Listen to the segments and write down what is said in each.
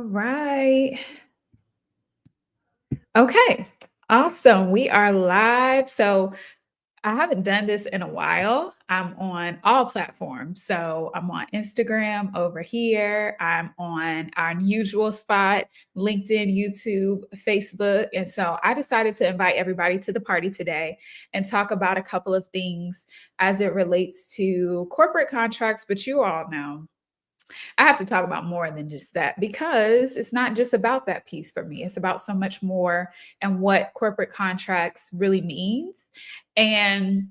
right. Okay. Awesome. We are live. So I haven't done this in a while. I'm on all platforms. So I'm on Instagram over here. I'm on our usual spot, LinkedIn, YouTube, Facebook. And so I decided to invite everybody to the party today and talk about a couple of things as it relates to corporate contracts. But you all know I have to talk about more than just that because it's not just about that piece for me. It's about so much more and what corporate contracts really means. And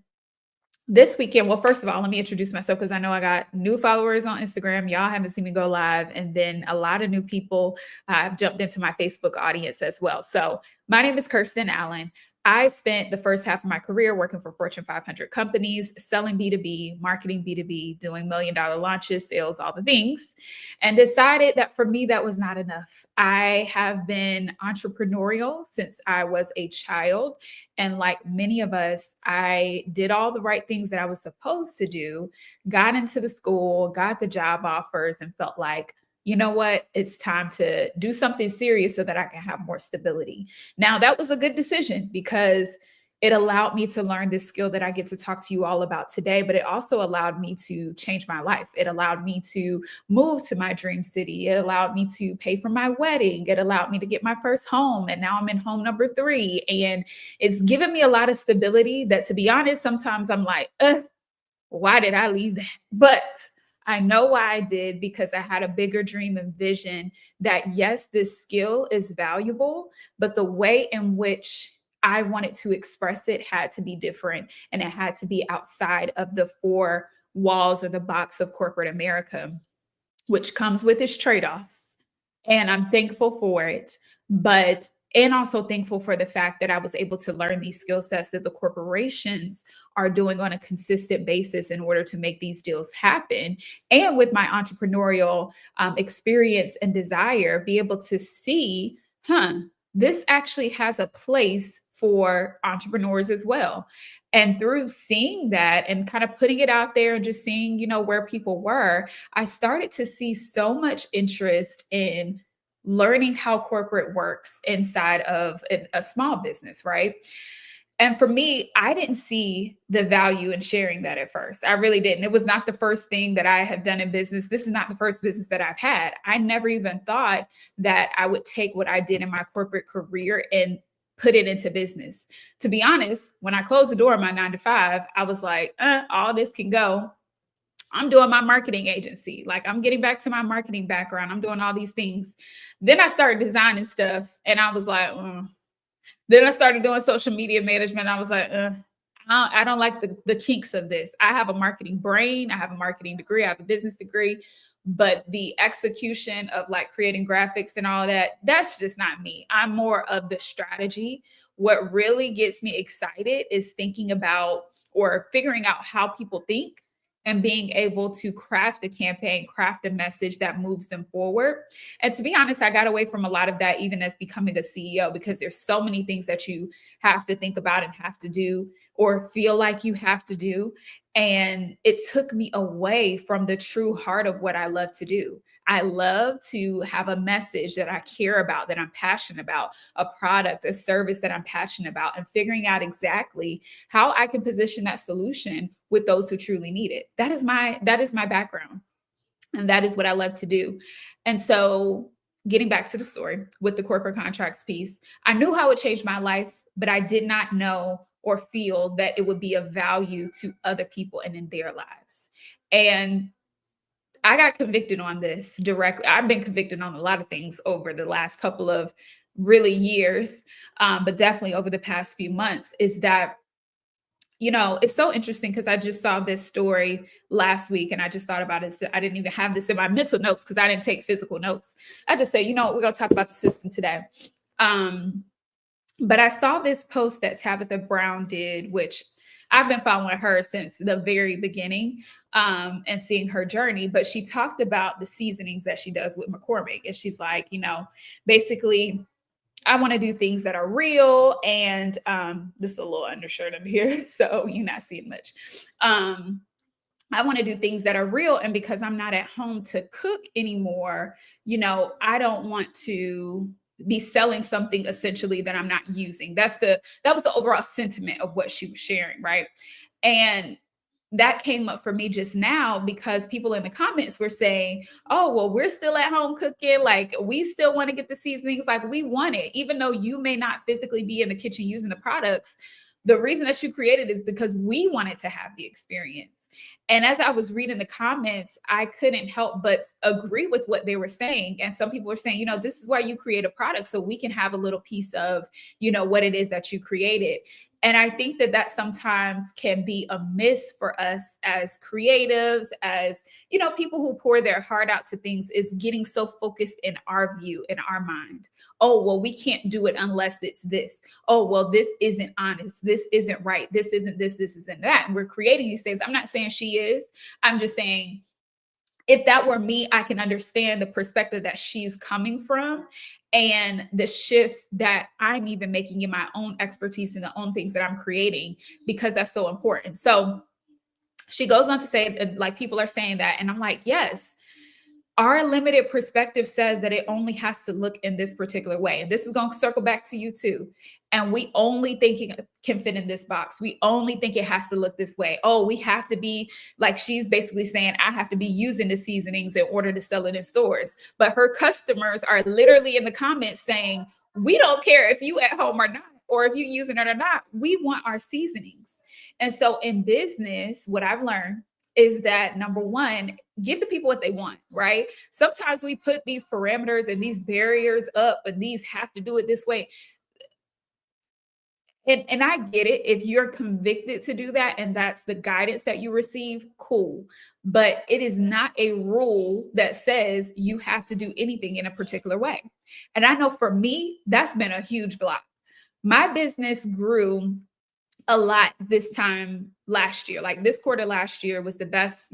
this weekend, well, first of all, let me introduce myself because I know I got new followers on Instagram. Y'all haven't seen me go live. And then a lot of new people have jumped into my Facebook audience as well. So, my name is Kirsten Allen. I spent the first half of my career working for Fortune 500 companies, selling B2B, marketing B2B, doing $1 million launches, sales, all the things, and decided that for me, that was not enough. I have been entrepreneurial since I was a child. And like many of us, I did all the right things that I was supposed to do, got into the school, got the job offers, and felt like, you know what, it's time to do something serious so that I can have more stability. Now, that was a good decision because it allowed me to learn this skill that I get to talk to you all about today, but it also allowed me to change my life. It allowed me to move to my dream city. It allowed me to pay for my wedding. It allowed me to get my first home. And now I'm in home number three. And it's given me a lot of stability that, to be honest, sometimes I'm like, why did I leave that? But I know why I did because I had a bigger dream and vision that, yes, this skill is valuable, but the way in which I wanted to express it had to be different and it had to be outside of the four walls or the box of corporate America, which comes with its trade-offs. And I'm thankful for it, but and also thankful for the fact that I was able to learn these skill sets that the corporations are doing on a consistent basis in order to make these deals happen. And with my entrepreneurial experience and desire, be able to see, this actually has a place for entrepreneurs as well. And through seeing that and kind of putting it out there and just seeing, where people were, I started to see so much interest in learning how corporate works inside of a small business, right? And for me, I didn't see the value in sharing that at first. I really didn't. It was not the first thing that I have done in business. This is not the first business that I've had. I never even thought that I would take what I did in my corporate career and put it into business. To be honest, when I closed the door of my 9 to 5, I was like, all this can go. I'm doing my marketing agency. Like I'm getting back to my marketing background. I'm doing all these things. Then I started designing stuff and I was like, then I started doing social media management. I was like, I don't like the kinks of this. I have a marketing brain. I have a marketing degree. I have a business degree. But the execution of like creating graphics and all that, that's just not me. I'm more of the strategy. What really gets me excited is thinking about or figuring out how people think and being able to craft a campaign, craft a message that moves them forward. And to be honest, I got away from a lot of that even as becoming a CEO because there's so many things that you have to think about and have to do or feel like you have to do. And it took me away from the true heart of what I love to do. I love to have a message that I care about, that I'm passionate about, a product, a service that I'm passionate about, and figuring out exactly how I can position that solution with those who truly need it. That is my background. And that is what I love to do. And so, getting back to the story with the corporate contracts piece, I knew how it changed my life, but I did not know or feel that it would be of value to other people and in their lives. And I got convicted on this directly. I've been convicted on a lot of things over the last couple of really years, but definitely over the past few months, is that it's so interesting because I just saw this story last week and I just thought about it. So I didn't even have this in my mental notes because I didn't take physical notes. I just said, we're going to talk about the system today. But I saw this post that Tabitha Brown did, which I've been following her since the very beginning and seeing her journey. But she talked about the seasonings that she does with McCormick. And she's like, basically, I want to do things that are real. And this is a little undershirt under here, so you're not seeing much. I want to do things that are real. And because I'm not at home to cook anymore, I don't want to be selling something essentially that I'm not using. That was the overall sentiment of what she was sharing, right? And that came up for me just now because people in the comments were saying, "Oh, well, we're still at home cooking. Like, we still want to get the seasonings. Like, we want it, even though you may not physically be in the kitchen using the products. The reason that you created is because we wanted to have the experience." And as I was reading the comments, I couldn't help but agree with what they were saying. And some people were saying, this is why you create a product so we can have a little piece of, what it is that you created. And I think that that sometimes can be a miss for us as creatives, as, people who pour their heart out to things, is getting so focused in our view, in our mind. Oh, well, we can't do it unless it's this. Oh, well, this isn't honest. This isn't right. This isn't this isn't that. And we're creating these things. I'm not saying she is. I'm just saying, if that were me, I can understand the perspective that she's coming from and the shifts that I'm even making in my own expertise and the own things that I'm creating, because that's so important. So she goes on to say, like, people are saying that. And I'm like, yes, our limited perspective says that it only has to look in this particular way. And this is going to circle back to you too. And we only think it can fit in this box. We only think it has to look this way. Oh, we have to be, like, she's basically saying, I have to be using the seasonings in order to sell it in stores. But her customers are literally in the comments saying, we don't care if you at home or not, or if you using it or not. We want our seasonings. And so in business, what I've learned is that, number one, give the people what they want, right? Sometimes we put these parameters and these barriers up, and these have to do it this way. And I get it. If you're convicted to do that and that's the guidance that you receive, cool. But it is not a rule that says you have to do anything in a particular way. And I know for me, that's been a huge block. My business grew a lot this time last year. Like, this quarter last year was the best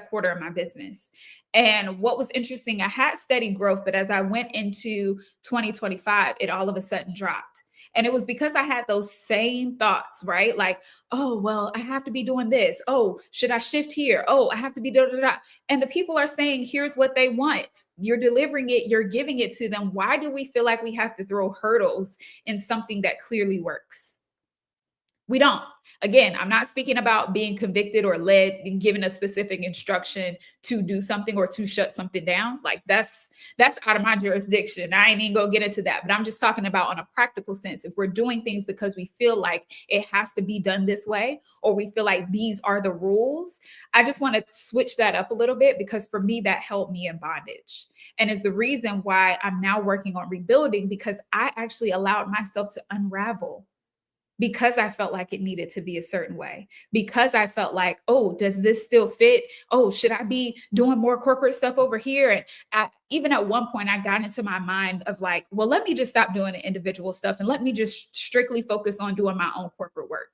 quarter of my business. And what was interesting, I had steady growth, but as I went into 2025, it all of a sudden dropped. And it was because I had those same thoughts, right? Like, oh, well, I have to be doing this. Oh, should I shift here? Oh, I have to be da da da. And the people are saying, here's what they want. You're delivering it, you're giving it to them. Why do we feel like we have to throw hurdles in something that clearly works? We don't. Again, I'm not speaking about being convicted or led and given a specific instruction to do something or to shut something down. Like, that's out of my jurisdiction. I ain't even gonna get into that. But I'm just talking about on a practical sense. If we're doing things because we feel like it has to be done this way, or we feel like these are the rules, I just want to switch that up a little bit, because for me, that held me in bondage. And is the reason why I'm now working on rebuilding, because I actually allowed myself to unravel because I felt like it needed to be a certain way, because I felt like, oh, does this still fit? Oh, should I be doing more corporate stuff over here? And even at one point, I got into my mind of like, well, let me just stop doing the individual stuff and let me just strictly focus on doing my own corporate work,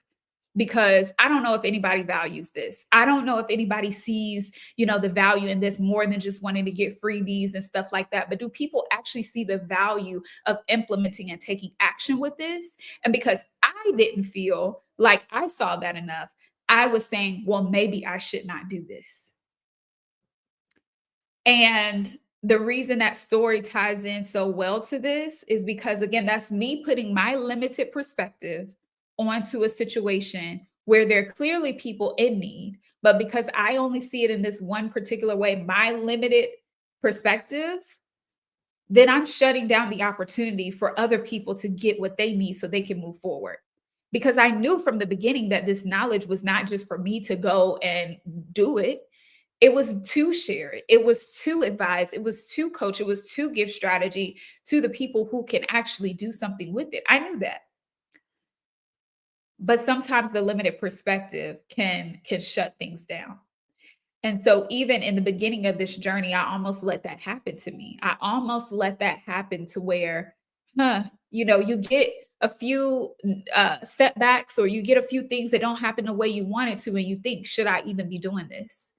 because I don't know if anybody values this. I don't know if anybody sees, the value in this more than just wanting to get freebies and stuff like that. But do people actually see the value of implementing and taking action with this? And because I didn't feel like I saw that enough, I was saying, well, maybe I should not do this. And the reason that story ties in so well to this is because, again, that's me putting my limited perspective onto a situation where there are clearly people in need. But because I only see it in this one particular way, my limited perspective, then I'm shutting down the opportunity for other people to get what they need so they can move forward. Because I knew from the beginning that this knowledge was not just for me to go and do it. It was to share it. It was to advise. It was to coach. It was to give strategy to the people who can actually do something with it. I knew that. But sometimes the limited perspective can shut things down. And so even in the beginning of this journey, I almost let that happen to me. I almost let that happen to where, you get a few setbacks, or you get a few things that don't happen the way you want it to, and you think, should I even be doing this?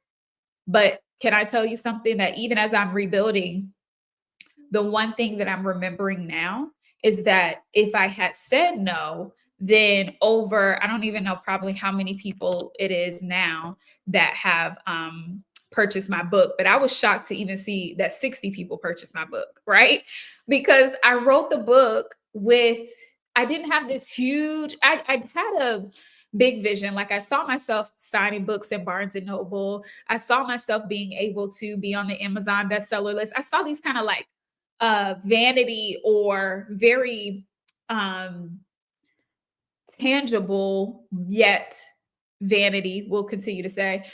But can I tell you something, that even as I'm rebuilding, the one thing that I'm remembering now is that if I had said no, then over, I don't even know probably how many people it is now that have purchased my book, but I was shocked to even see that 60 people purchased my book, right? Because I wrote the book with, I didn't have this huge, I had a big vision. Like I saw myself signing books at Barnes and Noble. I saw myself being able to be on the Amazon bestseller list. I saw these kind of like vanity or very um tangible yet vanity, we'll continue to say,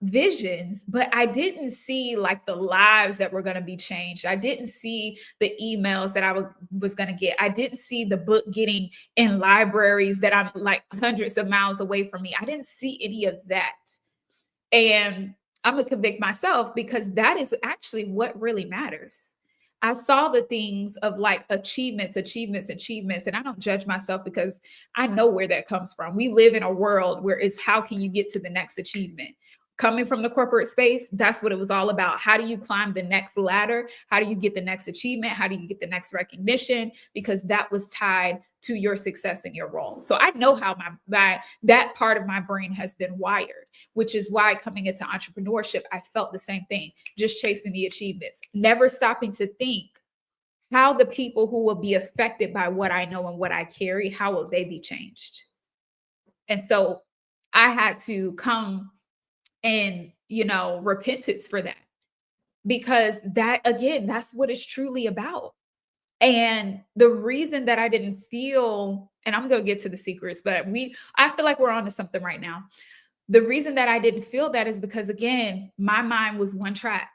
visions, but I didn't see like the lives that were going to be changed. I didn't see the emails that was going to get. I didn't see the book getting in libraries that I'm like hundreds of miles away from me. I didn't see any of that. And I'm going to convict myself because that is actually what really matters. I saw the things of like achievements, achievements, achievements, and I don't judge myself because I know where that comes from. We live in a world where it's how can you get to the next achievement? Coming from the corporate space, that's what it was all about. How do you climb the next ladder? How do you get the next achievement? How do you get the next recognition? Because that was tied to your success in your role. So I know how that part of my brain has been wired, which is why coming into entrepreneurship, I felt the same thing, just chasing the achievements, never stopping to think how the people who will be affected by what I know and what I carry, how will they be changed? And so I had to come and, repentance for that, because that, again, that's what it's truly about. And the reason that I didn't feel, and I'm going to get to the secrets, but I feel like we're on to something right now. The reason that I didn't feel that is because, again, my mind was one track.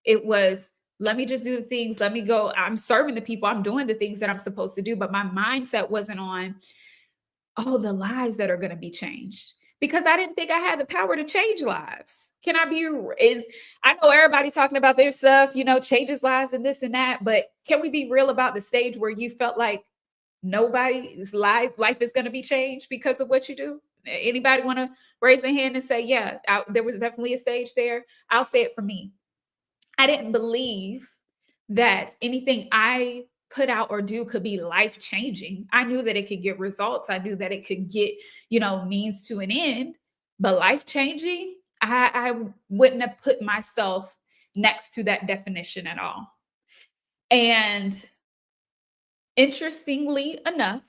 It was, let me just do the things. Let me go. I'm serving the people. I'm doing the things that I'm supposed to do. But my mindset wasn't on, oh, the lives that are going to be changed, because I didn't think I had the power to change lives. Can I be, I know everybody's talking about their stuff, changes lives and this and that, but can we be real about the stage where you felt like nobody's life is going to be changed because of what you do? Anybody want to raise their hand and say, yeah, there was definitely a stage there? I'll say it for me. I didn't believe that anything I put out or do could be life changing. I knew that it could get results. I knew that it could get, means to an end, but life changing, I wouldn't have put myself next to that definition at all. And interestingly enough,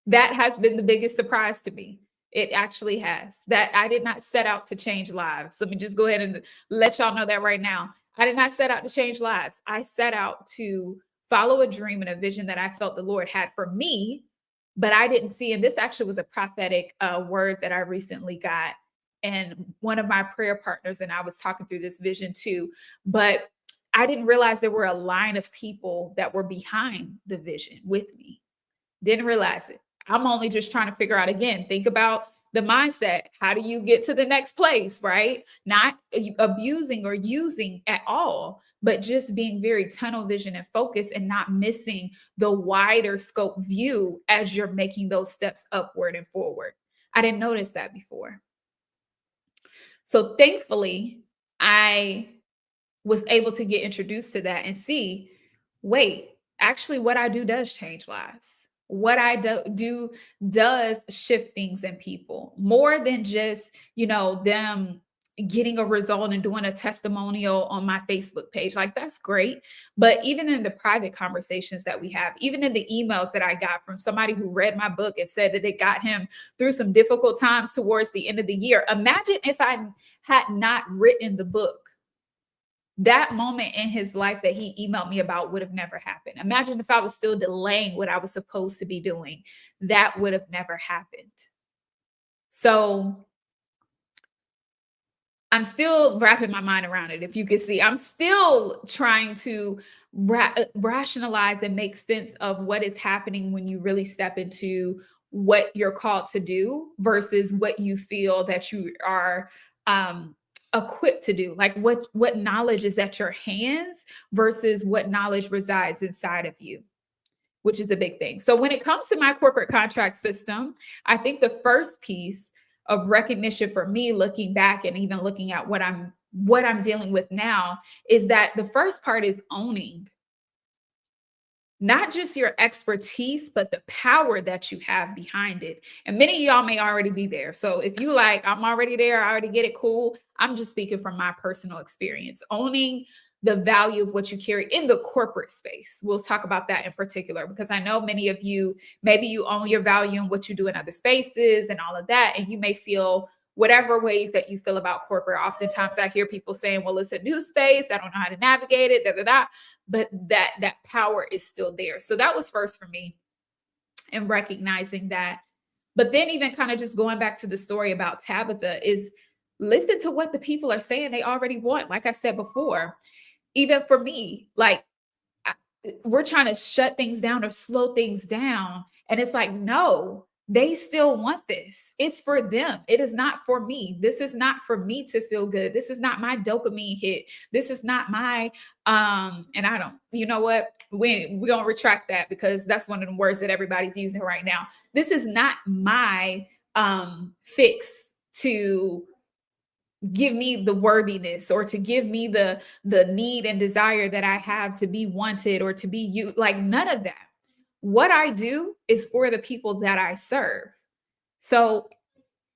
that has been the biggest surprise to me. It actually has. That I did not set out to change lives. Let me just go ahead and let y'all know that right now. I did not set out to change lives. I set out to follow a dream and a vision that I felt the Lord had for me, but I didn't see. And this actually was a prophetic word that I recently got. And one of my prayer partners and I was talking through this vision too. But I didn't realize there were a line of people that were behind the vision with me. Didn't realize it. I'm only just trying to figure out, again, think about the mindset. How do you get to the next place, right? Not abusing or using at all, but just being very tunnel vision and focused and not missing the wider scope view as you're making those steps upward and forward. I didn't notice that before. So thankfully, I was able to get introduced to that and see, wait, actually what I do does change lives. What I do does shift things in people more than just, them getting a result and doing a testimonial on my Facebook page. Like, that's great. But even in the private conversations that we have, even in the emails that I got from somebody who read my book and said that it got him through some difficult times towards the end of the year. Imagine if I had not written the book. That moment in his life that he emailed me about would have never happened. Imagine if I was still delaying what I was supposed to be doing. That would have never happened. So I'm still wrapping my mind around it. If you can see, I'm still trying to rationalize and make sense of what is happening when you really step into what you're called to do versus what you feel that you are equipped to do. Like what knowledge is at your hands versus what knowledge resides inside of you, which is a big thing. So when it comes to my corporate contract system, I think the first piece of recognition for me, looking back and even looking at what I'm dealing with now, is that the first part is owning not just your expertise, but the power that you have behind it. And many of y'all may already be there. So if you like, I'm already there, I already get it, cool. I'm just speaking from my personal experience, owning the value of what you carry in the corporate space. We'll talk about that in particular because I know many of you, maybe you own your value in what you do in other spaces and all of that. And you may feel whatever ways that you feel about corporate. Oftentimes I hear people saying, well, it's a new space. I don't know how to navigate it, da, da, da. But that power is still there. So that was first for me in recognizing that. But then even kind of just going back to the story about Tabitha is listen to what the people are saying they already want. Like I said before, even for me, like we're trying to shut things down or slow things down. And it's like, no, they still want this. It's for them. It is not for me. This is not for me to feel good. This is not my dopamine hit. This is not my and I don't, you know what? We're gonna retract that because that's one of the words that everybody's using right now. This is not my fix to give me the worthiness or to give me the need and desire that I have to be wanted or to be you, like none of that. What I do is for the people that I serve. So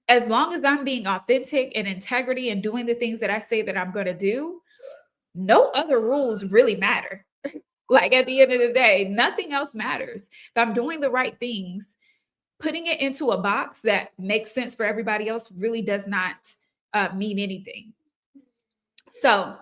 as long as I'm being authentic and integrity and doing the things that I say that I'm going to do, no other rules really matter. Like at the end of the day, nothing else matters. If I'm doing the right things, putting it into a box that makes sense for everybody else really does not mean anything. So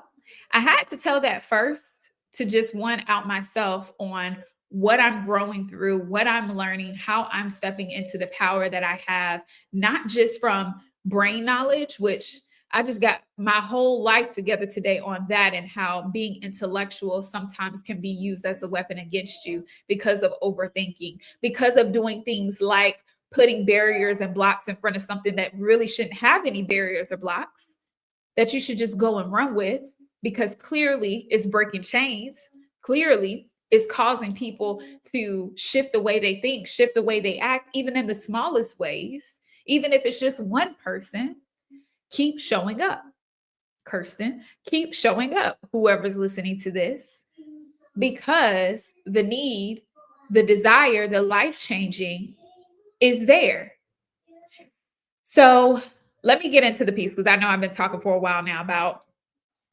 I had to tell that first to just one out myself on what I'm growing through, what I'm learning, how I'm stepping into the power that I have, not just from brain knowledge, which I just got my whole life together today on that and how being intellectual sometimes can be used as a weapon against you because of overthinking, because of doing things like putting barriers and blocks in front of something that really shouldn't have any barriers or blocks that you should just go and run with because clearly it's breaking chains. Clearly it's causing people to shift the way they think, shift the way they act, even in the smallest ways, even if it's just one person. Keep showing up. Kirsten, keep showing up, whoever's listening to this, because the need, the desire, the life changing is there. So let me get into the piece because I know I've been talking for a while now about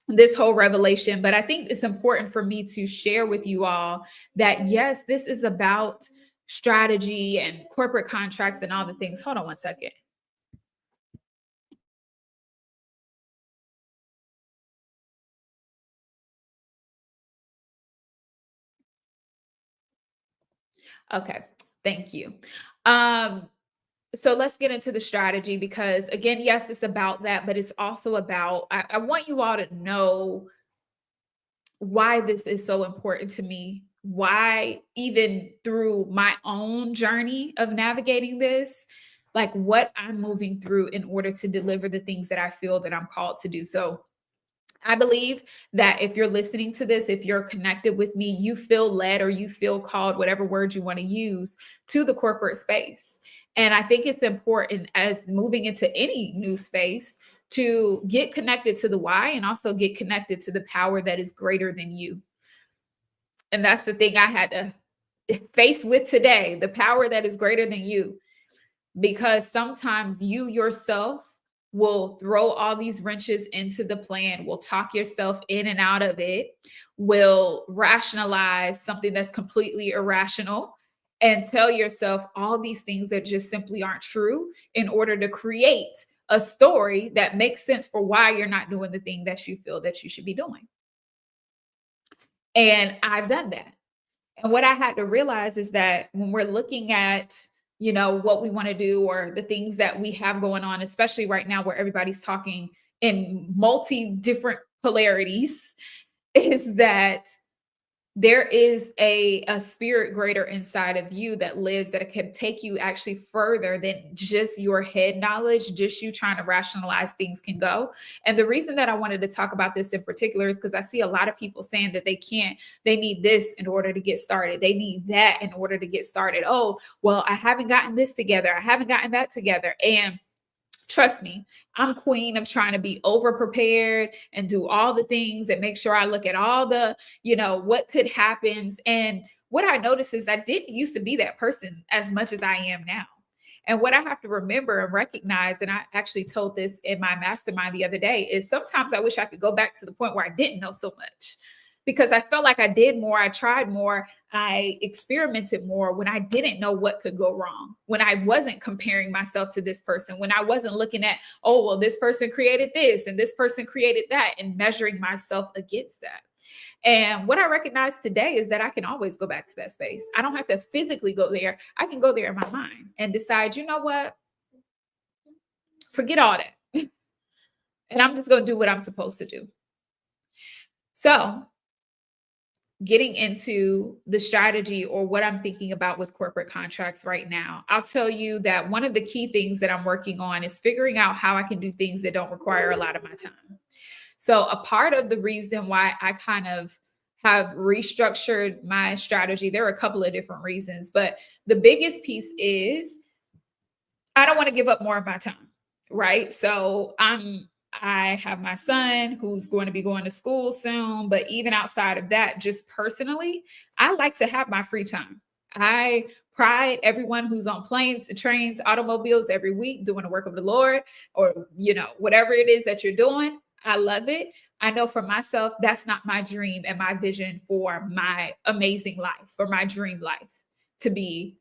this whole revelation, but I think it's important for me to share with you all that yes, this is about strategy and corporate contracts and all the things. Hold on one second. Okay, thank you. Um, so let's get into the strategy because again, yes, it's about that, but it's also about I want you all to know why this is so important to me, why even through my own journey of navigating this, like what I'm moving through in order to deliver the things that I feel that I'm called to do. So I believe that if you're listening to this, if you're connected with me, you feel led or you feel called, whatever word you want to use, to the corporate space. And I think it's important as moving into any new space to get connected to the why and also get connected to the power that is greater than you. And that's the thing I had to face with today, the power that is greater than you, because sometimes you yourself will throw all these wrenches into the plan, will talk yourself in and out of it, will rationalize something that's completely irrational and tell yourself all these things that just simply aren't true in order to create a story that makes sense for why you're not doing the thing that you feel that you should be doing. And I've done that. And what I had to realize is that when we're looking at, what we want to do or the things that we have going on, especially right now where everybody's talking in multi different polarities, is that there is a spirit greater inside of you that lives that can take you actually further than just your head knowledge, just you trying to rationalize things can go. And the reason that I wanted to talk about this in particular is because I see a lot of people saying that they need this in order to get started. They need that in order to get started. Oh, well, I haven't gotten this together. I haven't gotten that together. And trust me, I'm queen of trying to be over prepared and do all the things and make sure I look at all the, what could happen. And what I noticed is I didn't used to be that person as much as I am now. And what I have to remember and recognize, and I actually told this in my mastermind the other day, is sometimes I wish I could go back to the point where I didn't know so much because I felt like I did more, I tried more, I experimented more when I didn't know what could go wrong, when I wasn't comparing myself to this person, when I wasn't looking at, oh, well, this person created this and this person created that, and measuring myself against that. And what I recognize today is that I can always go back to that space. I don't have to physically go there. I can go there in my mind and decide, you know what? Forget all that. And I'm just going to do what I'm supposed to do. So, getting into the strategy or what I'm thinking about with corporate contracts right now, I'll tell you that one of the key things that I'm working on is figuring out how I can do things that don't require a lot of my time. So, a part of the reason why I kind of have restructured my strategy, there are a couple of different reasons, but the biggest piece is I don't want to give up more of my time, right? So, I have my son who's going to be going to school soon, but even outside of that, just personally, I like to have my free time. I pride everyone who's on planes, trains, automobiles every week doing the work of the Lord, or whatever it is that you're doing. I love it. I know for myself, that's not my dream and my vision for my amazing life, for my dream life to be.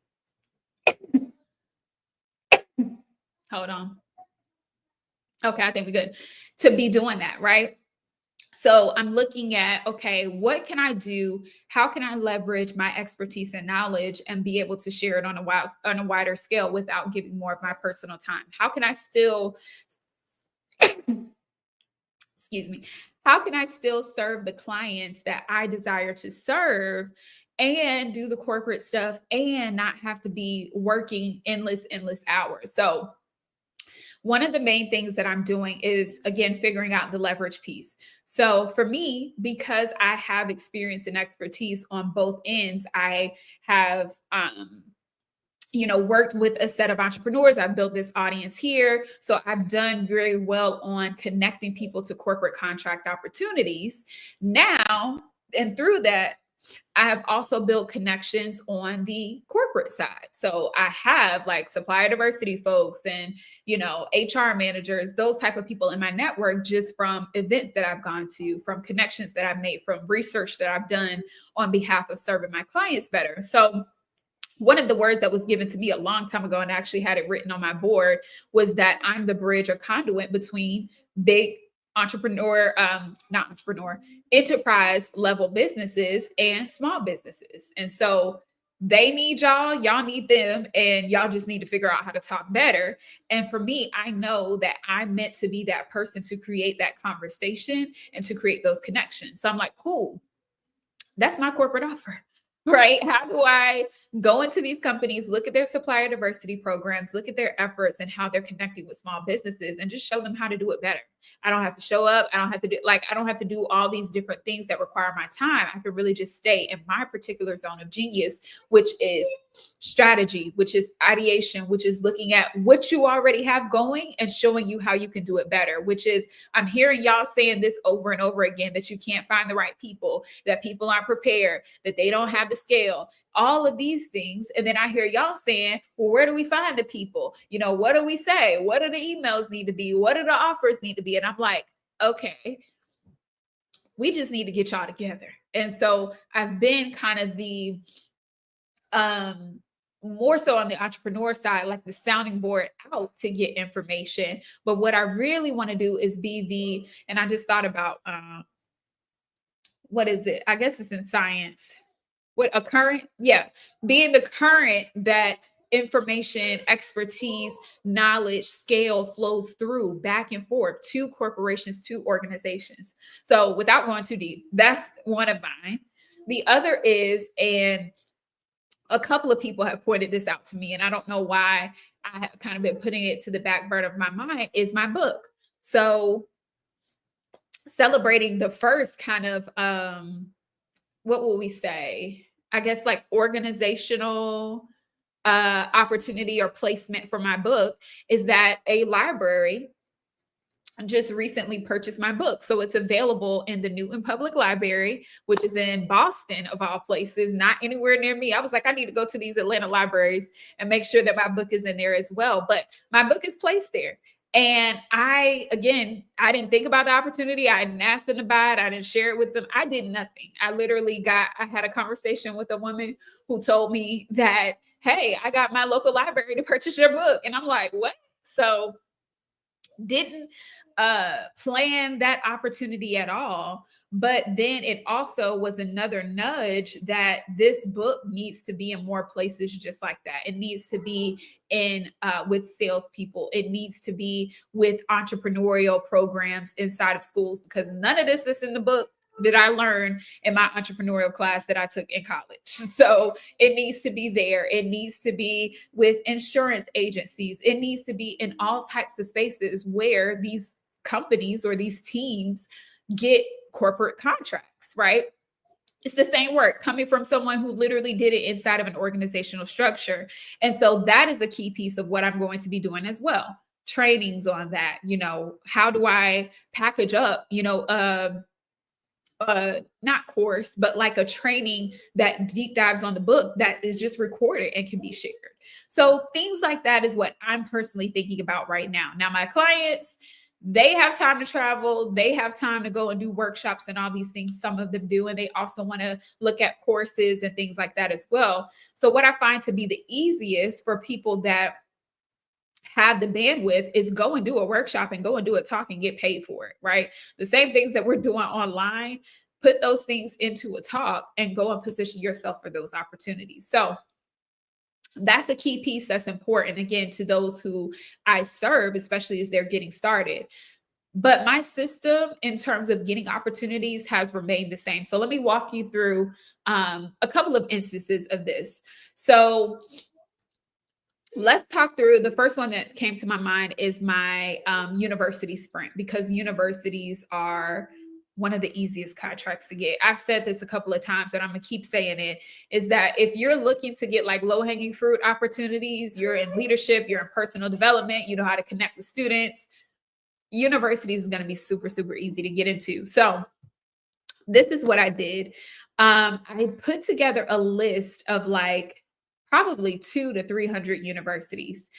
Hold on. Okay, I think we're good to be doing that, right? So I'm looking at, okay, what can I do? How can I leverage my expertise and knowledge and be able to share it on a wider scale without giving more of my personal time? How can I still, excuse me, how can I still serve the clients that I desire to serve and do the corporate stuff and not have to be working endless hours? So one of the main things that I'm doing is, again, figuring out the leverage piece. So for me, because I have experience and expertise on both ends, I have, worked with a set of entrepreneurs. I've built this audience here. So I've done very well on connecting people to corporate contract opportunities. Now, and through that, I have also built connections on the corporate side. So I have like supplier diversity folks and, HR managers, those type of people in my network, just from events that I've gone to, from connections that I've made, from research that I've done on behalf of serving my clients better. So one of the words that was given to me a long time ago, and I actually had it written on my board, was that I'm the bridge or conduit between big entrepreneur, not entrepreneur, enterprise level businesses and small businesses. And so they need y'all need them, and y'all just need to figure out how to talk better. And for me, I know that I'm meant to be that person to create that conversation and to create those connections. So I'm like, cool, that's my corporate offer. Right? How do I go into these companies, look at their supplier diversity programs, look at their efforts and how they're connecting with small businesses, and just show them how to do it better? I don't have to show up. I don't have to do all these different things that require my time. I could really just stay in my particular zone of genius, which is strategy, which is ideation, which is looking at what you already have going and showing you how you can do it better, which is, I'm hearing y'all saying this over and over again, that you can't find the right people, that people aren't prepared, that they don't have the scale, all of these things. And then I hear y'all saying, well, where do we find the people? What do we say? What do the emails need to be? What do the offers need to be? And I'm like, okay, we just need to get y'all together. And so I've been kind of the more so on the entrepreneur side, like the sounding board out to get information. But what I really want to do is be and I just thought about what is it? I guess it's in science. What a current, yeah, being the current that information, expertise, knowledge, scale flows through back and forth to corporations, to organizations. So without going too deep, that's one of mine. The other is, and a couple of people have pointed this out to me, and I don't know why I have kind of been putting it to the back burner of my mind, is my book. So celebrating the first kind of, what will we say? I guess like organizational opportunity or placement for my book is that a library just recently purchased my book. So it's available in the Newton Public Library, which is in Boston, of all places, not anywhere near me. I was like, I need to go to these Atlanta libraries and make sure that my book is in there as well. But my book is placed there. And again, I didn't think about the opportunity. I didn't ask them to buy it. I didn't share it with them. I did nothing. I had a conversation with a woman who told me that, hey, I got my local library to purchase your book. And I'm like, what? So didn't plan that opportunity at all. But then it also was another nudge that this book needs to be in more places just like that. It needs to be in with salespeople. It needs to be with entrepreneurial programs inside of schools, because none of this that's in the book did I learn in my entrepreneurial class that I took in college. So it needs to be there. It needs to be with insurance agencies. It needs to be in all types of spaces where these companies or these teams get corporate contracts, right? It's the same work coming from someone who literally did it inside of an organizational structure. And so that is a key piece of what I'm going to be doing as well. Trainings on that, how do I package up, not course, but like a training that deep dives on the book that is just recorded and can be shared. So things like that is what I'm personally thinking about right now. Now, my clients, they have time to travel. They have time to go and do workshops and all these things. Some of them do. And they also want to look at courses and things like that as well. So what I find to be the easiest for people that have the bandwidth is go and do a workshop and go and do a talk and get paid for it, right? The same things that we're doing online, put those things into a talk and go and position yourself for those opportunities. So that's a key piece that's important, again, to those who I serve, especially as they're getting started. But my system in terms of getting opportunities has remained the same. So let me walk you through a couple of instances of this. So let's talk through the first one that came to my mind is my university sprint, because universities are one of the easiest contracts to get. I've said this a couple of times and I'm going to keep saying it, is that if you're looking to get like low hanging fruit opportunities, you're in leadership, you're in personal development, you know how to connect with students, universities is going to be super, super easy to get into. So this is what I did. I put together a list of like probably 200 to 300 universities.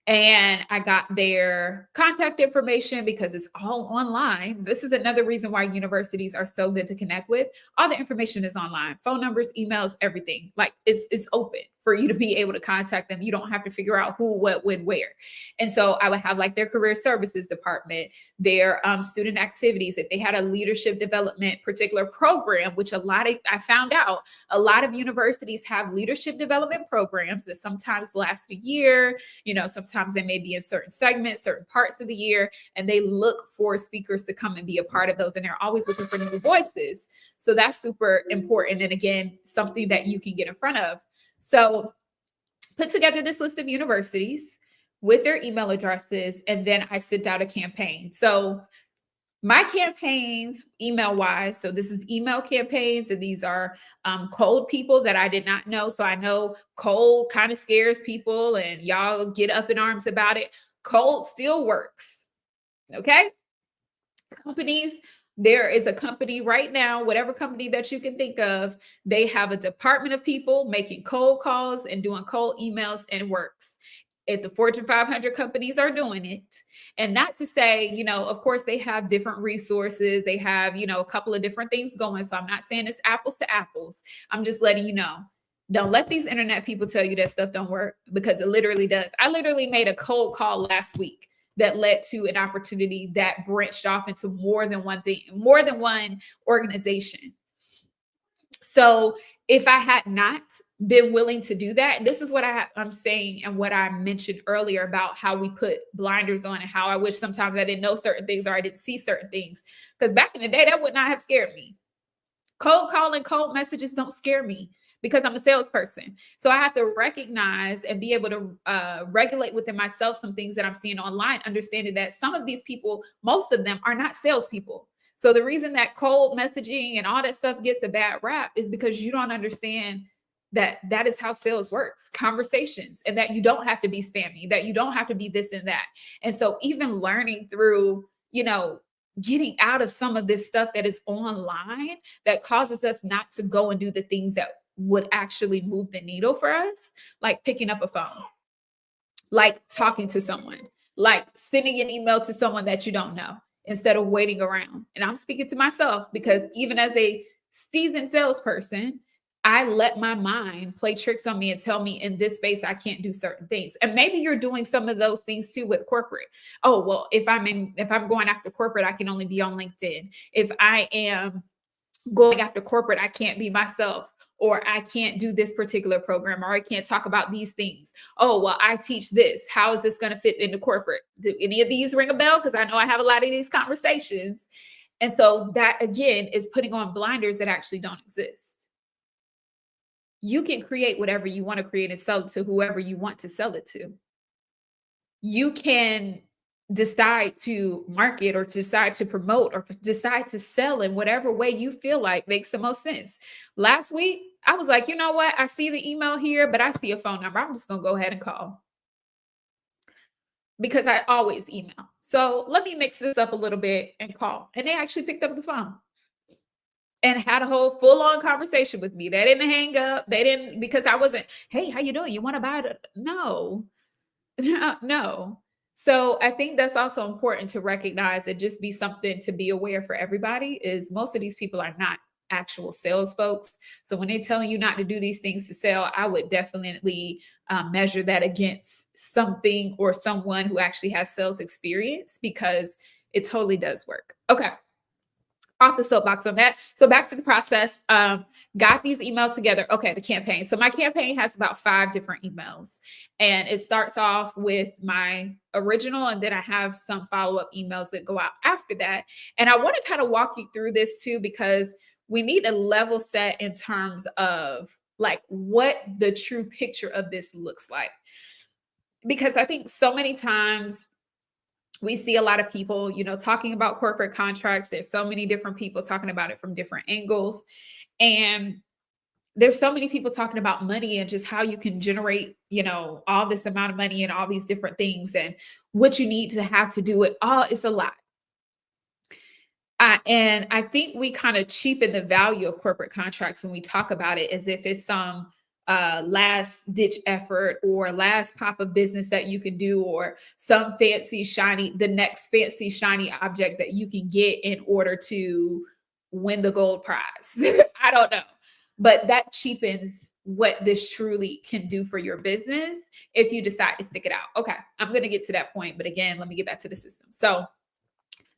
And I got their contact information because it's all online. This is another reason why universities are so good to connect with. All the information is online, phone numbers, emails, everything. Like it's open for you to be able to contact them. You don't have to figure out who, what, when, where. And so I would have like their career services department, their student activities. If they had a leadership development particular program, which I found out a lot of universities have leadership development programs that sometimes last a year, sometimes they may be in certain segments, certain parts of the year, and they look for speakers to come and be a part of those. And they're always looking for new voices. So that's super important. And again, something that you can get in front of. So put together this list of universities with their email addresses, and then I sent out a campaign. So my campaigns, email wise, so this is email campaigns, and these are cold people that I did not know. So I know cold kind of scares people and y'all get up in arms about it. Cold still works. Okay. Companies, there is a company right now, whatever company that you can think of, they have a department of people making cold calls and doing cold emails, and it works. If the Fortune 500 companies are doing it, and not to say, of course they have different resources, they have, a couple of different things going. So I'm not saying it's apples to apples. I'm just letting you know. Don't let these internet people tell you that stuff don't work, because it literally does. I literally made a cold call last week that led to an opportunity that branched off into more than one thing, more than one organization. So if I had not been willing to do that, this is what I'm saying, and what I mentioned earlier about how we put blinders on, and how I wish sometimes I didn't know certain things or I didn't see certain things. Because back in the day, that would not have scared me. Cold calling, cold messages don't scare me, because I'm a salesperson. So I have to recognize and be able to regulate within myself some things that I'm seeing online, understanding that some of these people, most of them are not salespeople. So the reason that cold messaging and all that stuff gets a bad rap is because you don't understand that that is how sales works, conversations, and that you don't have to be spammy, that you don't have to be this and that. And so even learning through, you know, getting out of some of this stuff that is online that causes us not to go and do the things that would actually move the needle for us, like picking up a phone, like talking to someone, like sending an email to someone that you don't know instead of waiting around. And I'm speaking to myself because even as a seasoned salesperson, I let my mind play tricks on me and tell me in this space I can't do certain things. And maybe you're doing some of those things too with corporate. Oh, well, if I'm going after corporate, I can only be on LinkedIn. If I am going after corporate, I can't be myself, or I can't do this particular program, or I can't talk about these things. Oh, well, I teach this. How is this going to fit into corporate? Do any of these ring a bell? Because I know I have a lot of these conversations. And so that again is putting on blinders that actually don't exist. You can create whatever you want to create and sell it to whoever you want to sell it to. You can decide to market or decide to promote or decide to sell in whatever way you feel like makes the most sense. Last week, I was like, you know what? I see the email here, but I see a phone number. I'm just going to go ahead and call because I always email. So let me mix this up a little bit and call. And they actually picked up the phone and had a whole full-on conversation with me. They didn't hang up. They didn't, because I wasn't, hey, how you doing? You want to buy it? No. No. So I think that's also important to recognize and just be something to be aware for everybody is most of these people are not actual sales folks. So when they're telling you not to do these things to sell, I would definitely measure that against something or someone who actually has sales experience because it totally does work. Okay, off the soapbox on that. So back to the process. Got these emails together. Okay, the campaign. So my campaign has about 5 different emails, and it starts off with my original, and then I have some follow-up emails that go out after that. And I want to kind of walk you through this too, because we need a level set in terms of like what the true picture of this looks like. Because I think so many times we see a lot of people, talking about corporate contracts. There's so many different people talking about it from different angles. And there's so many people talking about money and just how you can generate, all this amount of money and all these different things and what you need to have to do it. All it's a lot. And I think we kind of cheapen the value of corporate contracts when we talk about it as if it's some last ditch effort or last pop of business that you can do or some the next fancy shiny object that you can get in order to win the gold prize. I don't know. But that cheapens what this truly can do for your business if you decide to stick it out. Okay, I'm going to get to that point. But again, let me get back to the system. So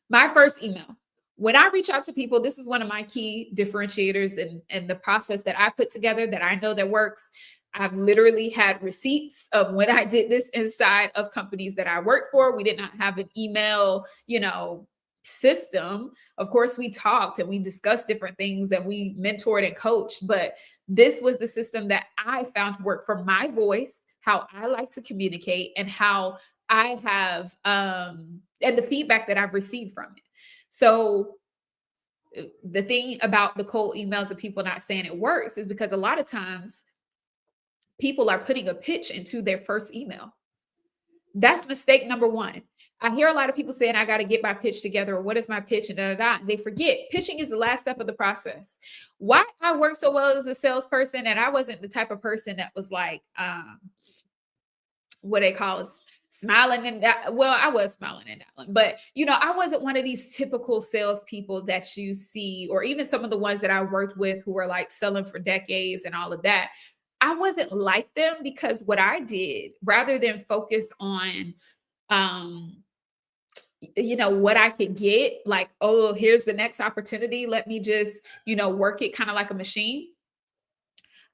my first email. When I reach out to people, this is one of my key differentiators and the process that I put together that I know that works. I've literally had receipts of when I did this inside of companies that I worked for. We did not have an email, system. Of course, we talked and we discussed different things and we mentored and coached, but this was the system that I found to work for my voice, how I like to communicate, and how I have and the feedback that I've received from it. So the thing about the cold emails of people not saying it works is because a lot of times people are putting a pitch into their first email. That's mistake number one. I hear a lot of people saying, I got to get my pitch together, or what is my pitch? And and they forget pitching is the last step of the process. Why I work so well as a salesperson, and I wasn't the type of person that was like, what they call us smiling and that. Well, I was smiling and that, but I wasn't one of these typical salespeople that you see, or even some of the ones that I worked with who were like selling for decades and all of that. I wasn't like them because what I did, rather than focus on, what I could get, like, oh, here's the next opportunity. Let me just, work it kind of like a machine.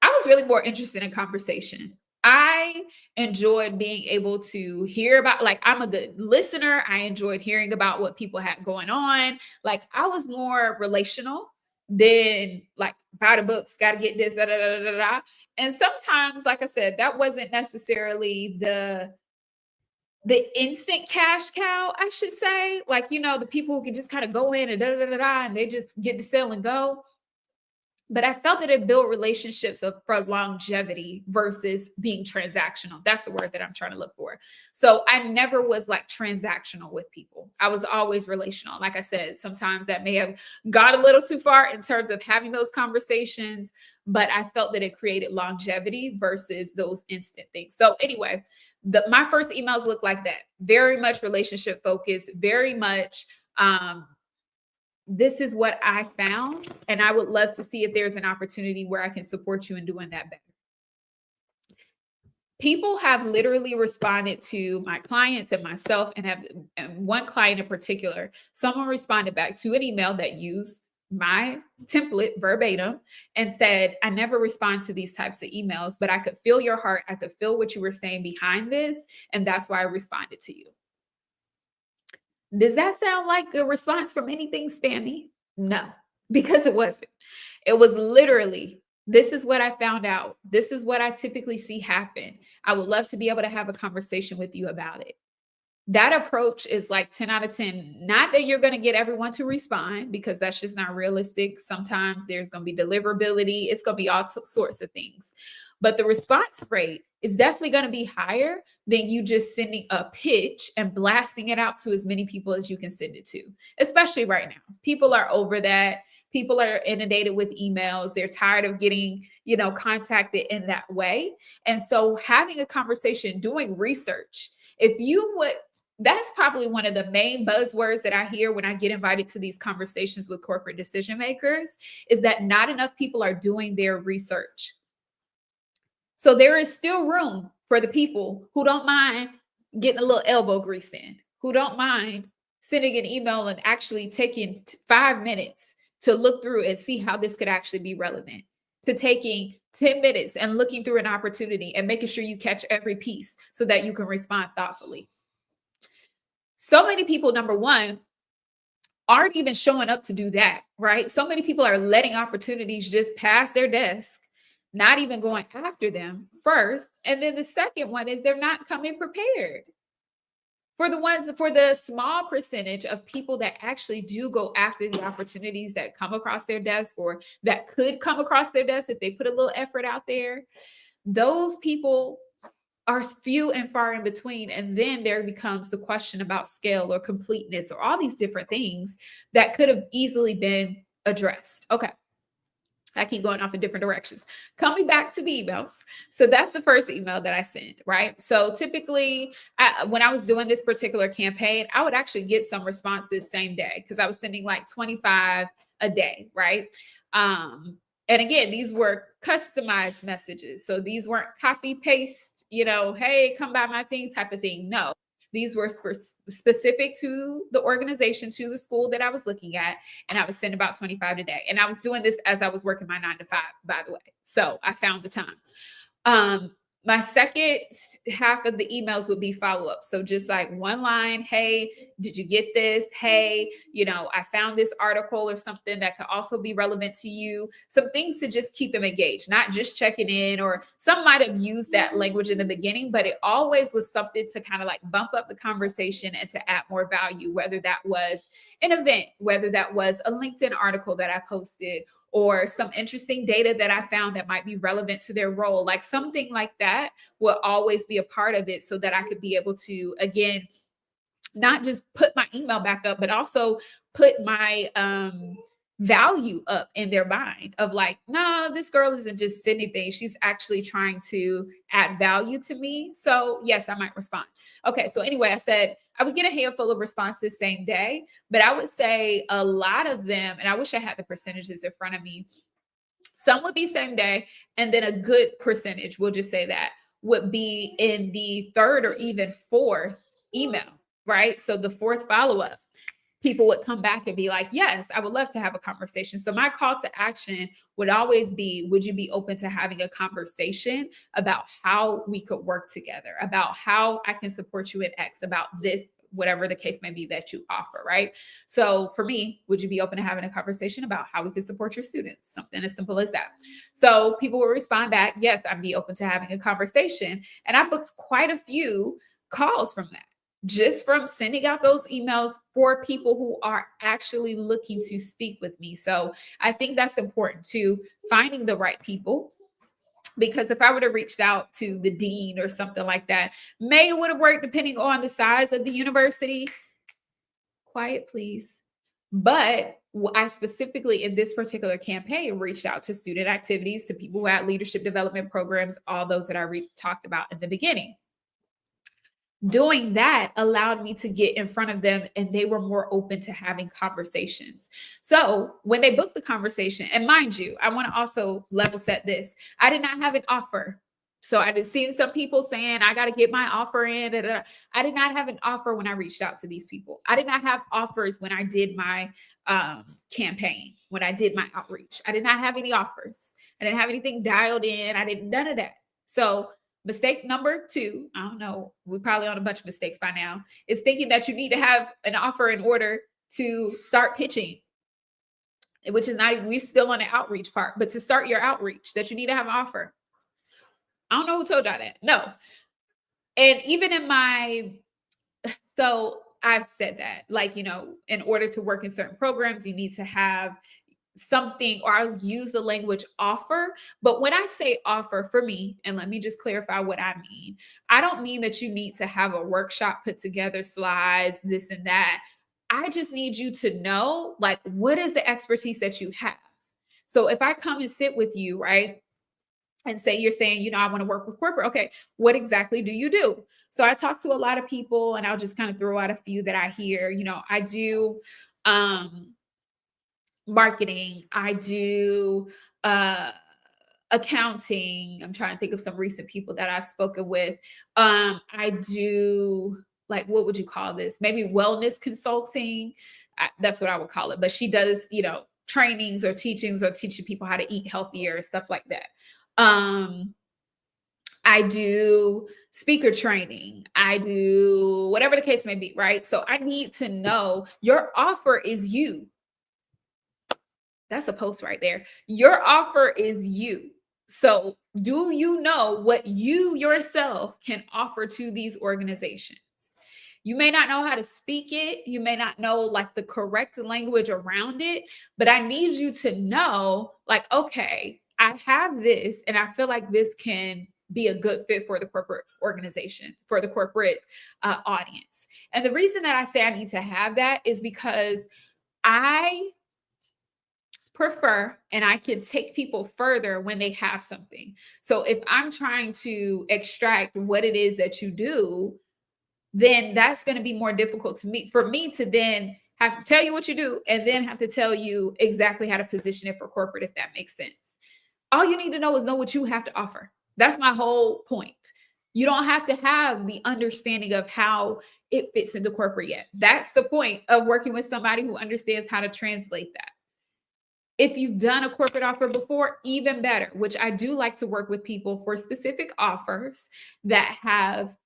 I was really more interested in conversation. I enjoyed being able to hear about, like, I'm a good listener. I enjoyed hearing about what people had going on. Like, I was more relational than like buy the books, got to get this, da, da, da, da, da. And sometimes, like I said, that wasn't necessarily the instant cash cow, I should say. Like, the people who can just kind of go in and da, da, da, da, and they just get to sell and go. But I felt that it built relationships for longevity versus being transactional. That's the word that I'm trying to look for. So I never was like transactional with people. I was always relational. Like I said, sometimes that may have gone a little too far in terms of having those conversations, but I felt that it created longevity versus those instant things. So anyway, my first emails look like that. Very much relationship focused, very much this is what I found, and I would love to see if there's an opportunity where I can support you in doing that better. People have literally responded to my clients and myself, and one client in particular, someone responded back to an email that used my template verbatim and said, I never respond to these types of emails, but I could feel your heart. I could feel what you were saying behind this. And that's why I responded to you. Does that sound like a response from anything spammy? No, because it wasn't. It was literally, this is what I found out. This is what I typically see happen. I would love to be able to have a conversation with you about it. That approach is like 10 out of 10. Not that you're going to get everyone to respond, because that's just not realistic. Sometimes there's going to be deliverability. It's going to be all sorts of things. But the response rate is definitely going to be higher than you just sending a pitch and blasting it out to as many people as you can send it to, especially right now. People are over that. People are inundated with emails. They're tired of getting, contacted in that way. And so having a conversation, doing research, if you would, that's probably one of the main buzzwords that I hear when I get invited to these conversations with corporate decision makers, is that not enough people are doing their research. So there is still room for the people who don't mind getting a little elbow grease in, who don't mind sending an email and actually taking 5 minutes to look through and see how this could actually be relevant, to taking 10 minutes and looking through an opportunity and making sure you catch every piece so that you can respond thoughtfully. So many people, number one, aren't even showing up to do that, right? So many people are letting opportunities just pass their desk, not even going after them first. And then the second one is they're not coming prepared. For the small percentage of people that actually do go after the opportunities that come across their desk, or that could come across their desk if they put a little effort out there, those people are few and far in between. And then there becomes the question about scale or completeness or all these different things that could have easily been addressed. Okay. I keep going off in different directions. Coming back to the emails. So that's the first email that I sent, right? So typically when I was doing this particular campaign, I would actually get some responses same day, because I was sending like 25 a day, right? And again, these were customized messages. So these weren't copy paste, hey, come by my thing type of thing. No, these were specific to the organization, to the school that I was looking at. And I was sending about 25 a day. And I was doing this as I was working my 9 to 5, by the way. So I found the time. My second half of the emails would be follow-up. So just like one line, hey, did you get this? Hey, I found this article or something that could also be relevant to you. Some things to just keep them engaged, not just checking in, or some might have used that language in the beginning, but it always was something to kind of like bump up the conversation and to add more value, whether that was an event, whether that was a LinkedIn article that I posted, or some interesting data that I found that might be relevant to their role. Like something like that will always be a part of it, so that I could be able to, again, not just put my email back up, but also put my value up in their mind of like, no, this girl isn't just sending things. She's actually trying to add value to me. So yes, I might respond. Okay. So anyway, I said I would get a handful of responses same day, but I would say a lot of them, and I wish I had the percentages in front of me, some would be same day, and then a good percentage, we'll just say that, would be in the third or even fourth email, right? So the fourth follow-up, people would come back and be like, yes, I would love to have a conversation. So my call to action would always be, would you be open to having a conversation about how we could work together, about how I can support you in X, about this, whatever the case may be that you offer, right? So for me, would you be open to having a conversation about how we can support your students? Something as simple as that. So people will respond back, yes, I'd be open to having a conversation. And I booked quite a few calls from that. just from sending out those emails for people who are actually looking to speak with me. So I think that's important too, finding the right people. Because if I would have reached out to the dean or something like that, may it would have worked depending on the size of the university. Quiet, please. But I specifically in this particular campaign reached out to student activities, to people who had leadership development programs, all those that I talked about in the beginning. Doing that allowed me to get in front of them, and they were more open to having conversations. So when they booked the conversation, and mind you, I want to also level set this, I did not have an offer. So I did see some people saying, I got to get my offer in. Da, da, da. I did not have an offer when I reached out to these people. I did not have offers when I did my campaign, when I did my outreach. I did not have any offers. I didn't have anything dialed in. I did none of that. So mistake number 2, I don't know, we're probably on a bunch of mistakes by now, is thinking that you need to have an offer in order to start pitching, which is not, we're still on the outreach part, but to start your outreach, that you need to have an offer. I don't know who told y'all that. No. And even in my, so I've said that, like, in order to work in certain programs, you need to have something, or I'll use the language offer. But when I say offer for me, and let me just clarify what I mean, I don't mean that you need to have a workshop put together, slides, this and that. I just need you to know, like, what is the expertise that you have? So if I come and sit with you, right, and say, you're saying, I want to work with corporate. Okay, what exactly do you do? So I talk to a lot of people, and I'll just kind of throw out a few that I hear. I do marketing, I do accounting. I'm trying to think of some recent people that I've spoken with. I do, like, what would you call this? Maybe wellness consulting. That's what I would call it. But she does, trainings or teachings or teaching people how to eat healthier and stuff like that. I do speaker training. I do whatever the case may be, right? So I need to know your offer is you. That's a post right there. Your offer is you. So do you know what you yourself can offer to these organizations? You may not know how to speak it. You may not know, like, the correct language around it, but I need you to know, like, okay, I have this, and I feel like this can be a good fit for the corporate organization, for the corporate audience. And the reason that I say I need to have that is because I prefer, and I can take people further when they have something. So if I'm trying to extract what it is that you do, then that's going to be more difficult for me to then have to tell you what you do, and then have to tell you exactly how to position it for corporate, if that makes sense. All you need to know is know what you have to offer. That's my whole point. You don't have to have the understanding of how it fits into corporate yet. That's the point of working with somebody who understands how to translate that. If you've done a corporate offer before, even better, which I do like to work with people for specific offers that have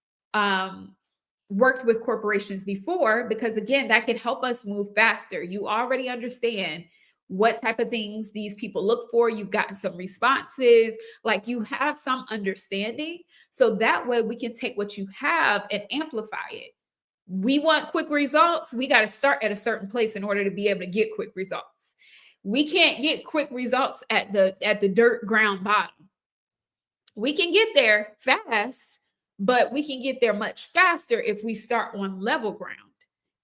worked with corporations before, because again, that can help us move faster. You already understand what type of things these people look for. You've gotten some responses, like you have some understanding. So that way we can take what you have and amplify it. We want quick results. We got to start at a certain place in order to be able to get quick results. We can't get quick results at the dirt ground bottom. We can get there fast, but we can get there much faster if we start on level ground.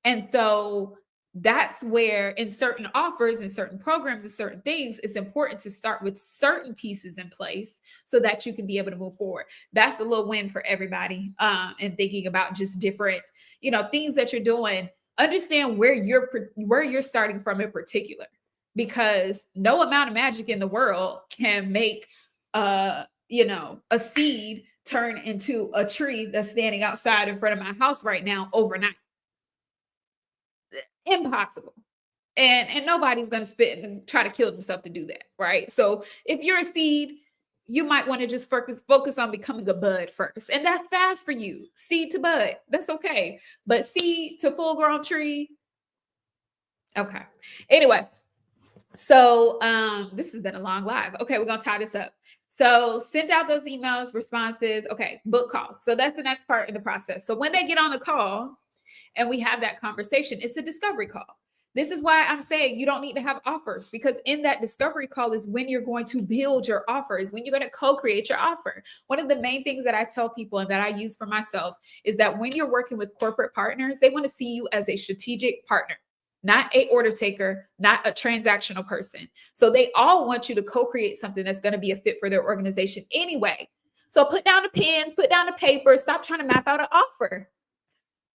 And so that's where in certain offers and certain programs and certain things, it's important to start with certain pieces in place so that you can be able to move forward. That's a little win for everybody. And thinking about just different, things that you're doing. Understand where you're starting from in particular, because no amount of magic in the world can make a seed turn into a tree that's standing outside in front of my house right now overnight. Impossible. And nobody's going to spit and try to kill themselves to do that, right? So if you're a seed, you might want to just focus on becoming a bud first. And that's fast for you. Seed to bud, that's okay. But seed to full grown tree, okay. Anyway, so this has been a long live. Okay, we're going to tie this up. So send out those emails, responses. Okay, book calls. So that's the next part in the process. So when they get on the call, and we have that conversation. It's a discovery call. This is why I'm saying you don't need to have offers, because in that discovery call is when you're going to build your offers, when you're going to co-create your offer. One of the main things that I tell people and that I use for myself is that when you're working with corporate partners, they want to see you as a strategic partner, not a order taker, not a transactional person. So they all want you to co-create something that's going to be a fit for their organization anyway. So put down the pens, put down the paper, stop trying to map out an offer.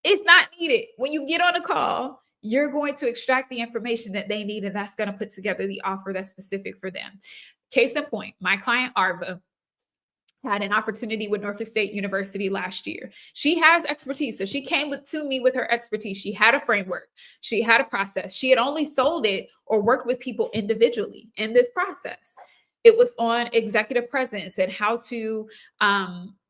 It's not needed. When you get on a call, you're going to extract the information that they need, and that's going to put together the offer that's specific for them. Case in point, my client Arva had an opportunity with Norfolk State University last year. She has expertise. So she came to me with her expertise. She had a framework. She had a process. She had only sold it or worked with people individually in this process. It was on executive presence and how to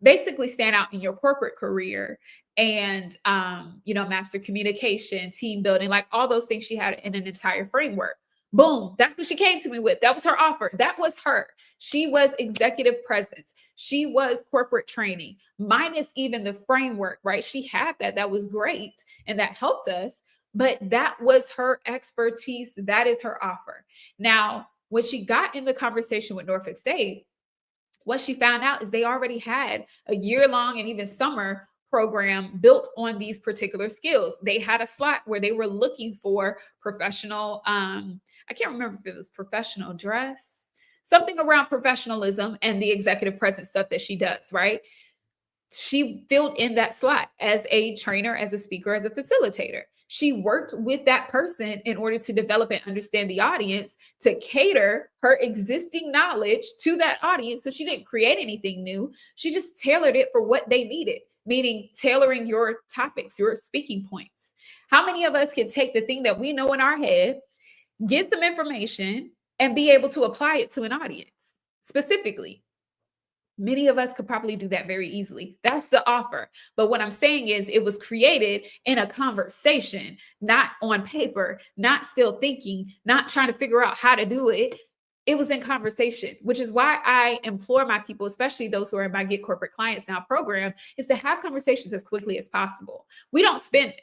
basically stand out in your corporate career and, master communication, team building, like all those things she had in an entire framework. Boom. That's what she came to me with. That was her offer. That was her. She was executive presence. She was corporate training, minus even the framework, right? She had that. That was great. And that helped us. But that was her expertise. That is her offer. Now, when she got in the conversation with Norfolk State, what she found out is they already had a year-long and even summer program built on these particular skills. They had a slot where they were looking for professional, I can't remember if it was professional dress, something around professionalism and the executive presence stuff that she does, right? She filled in that slot as a trainer, as a speaker, as a facilitator. She worked with that person in order to develop and understand the audience, to cater her existing knowledge to that audience. So she didn't create anything new. She just tailored it for what they needed, meaning tailoring your topics, your speaking points. How many of us can take the thing that we know in our head, get some information, and be able to apply it to an audience specifically? Many of us could probably do that very easily. That's the offer. But what I'm saying is it was created in a conversation, not on paper, not still thinking, not trying to figure out how to do it. It was in conversation, which is why I implore my people, especially those who are in my Get Corporate Clients Now program, is to have conversations as quickly as possible. We don't spend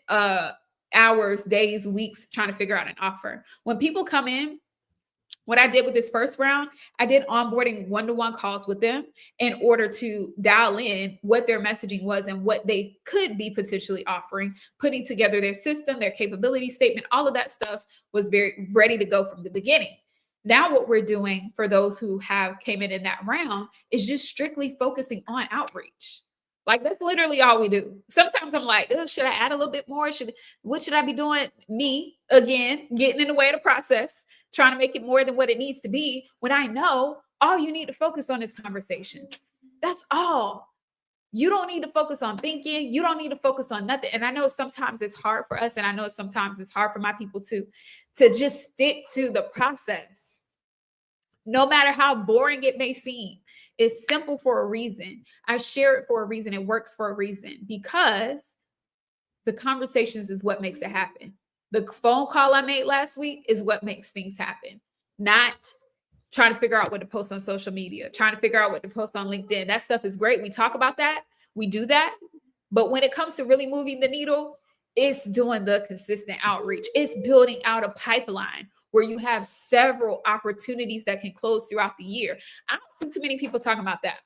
hours, days, weeks trying to figure out an offer. When people come in, what I did with this first round, I did onboarding one-to-one calls with them in order to dial in what their messaging was and what they could be potentially offering, putting together their system, their capability statement. All of that stuff was very ready to go from the beginning. Now what we're doing for those who have came in that round is just strictly focusing on outreach. Like that's literally all we do. Sometimes I'm like, oh, should I add a little bit more? What should I be doing? Me, again, getting in the way of the process, trying to make it more than what it needs to be, when I know all you need to focus on is conversation. That's all. You don't need to focus on thinking. You don't need to focus on nothing. And I know sometimes it's hard for us, and I know sometimes it's hard for my people too, to just stick to the process. No matter how boring it may seem, it's simple for a reason. I share it for a reason. It works for a reason, because the conversations is what makes it happen. The phone call I made last week is what makes things happen, not trying to figure out what to post on social media, trying to figure out what to post on LinkedIn. That stuff is great. We talk about that. We do that. But when it comes to really moving the needle, it's doing the consistent outreach. It's building out a pipeline where you have several opportunities that can close throughout the year. I don't see too many people talking about that.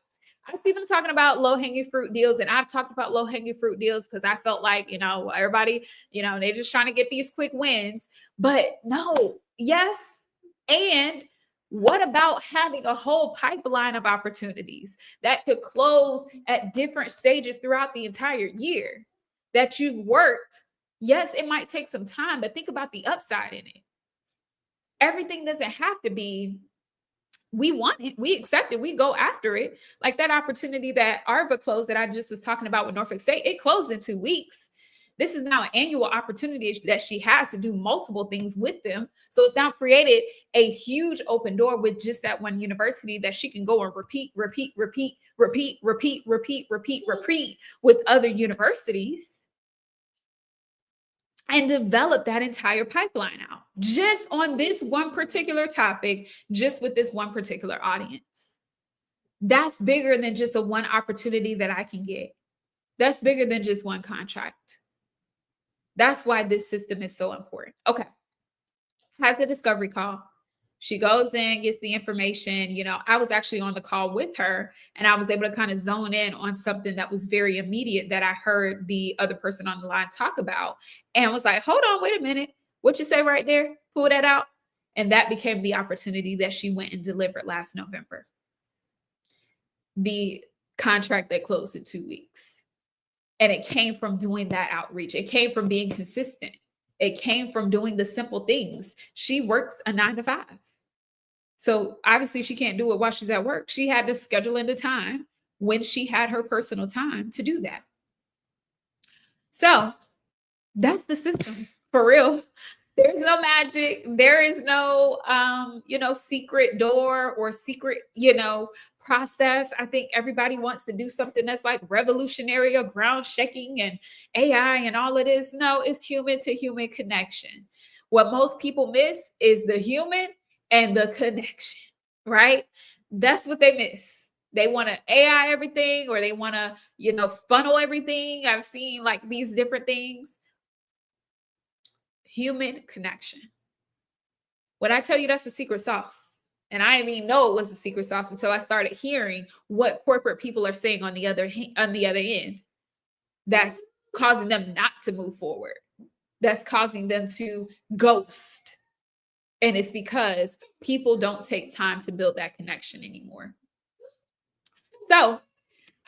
I see them talking about low-hanging fruit deals, and I've talked about low-hanging fruit deals because I felt like, everybody, they're just trying to get these quick wins. But no, yes. And what about having a whole pipeline of opportunities that could close at different stages throughout the entire year that you've worked? Yes, it might take some time, but think about the upside in it. Everything doesn't have to be, we want it, we accept it, we go after it. Like that opportunity that Arva closed that I just was talking about with Norfolk State, it closed in 2 weeks. This is now an annual opportunity that she has to do multiple things with them. So it's now created a huge open door with just that one university that she can go and repeat with other universities and develop that entire pipeline out just on this one particular topic, just with this one particular audience. That's bigger than just a one opportunity that I can get. That's bigger than just one contract. That's why this system is so important. Okay. Has a discovery call. She goes in, gets the information. I was actually on the call with her and I was able to kind of zone in on something that was very immediate that I heard the other person on the line talk about and was like, hold on, wait a minute. What you say right there? Pull that out. And that became the opportunity that she went and delivered last November. The contract that closed in 2 weeks. And it came from doing that outreach. It came from being consistent. It came from doing the simple things. She works a 9 to 5. So obviously she can't do it while she's at work. She had to schedule in the time when she had her personal time to do that. So that's the system for real. There's no magic. There is no, secret door or secret, process. I think everybody wants to do something that's like revolutionary or ground shaking and AI and all of this. No, it's human to human connection. What most people miss is the human and the connection, right? That's what they miss. They want to AI everything or they want to, funnel everything. I've seen like these different things. Human connection. When I tell you that's the secret sauce, and I didn't even know it was the secret sauce until I started hearing what corporate people are saying on the other end. That's causing them not to move forward. That's causing them to ghost. And it's because people don't take time to build that connection anymore. So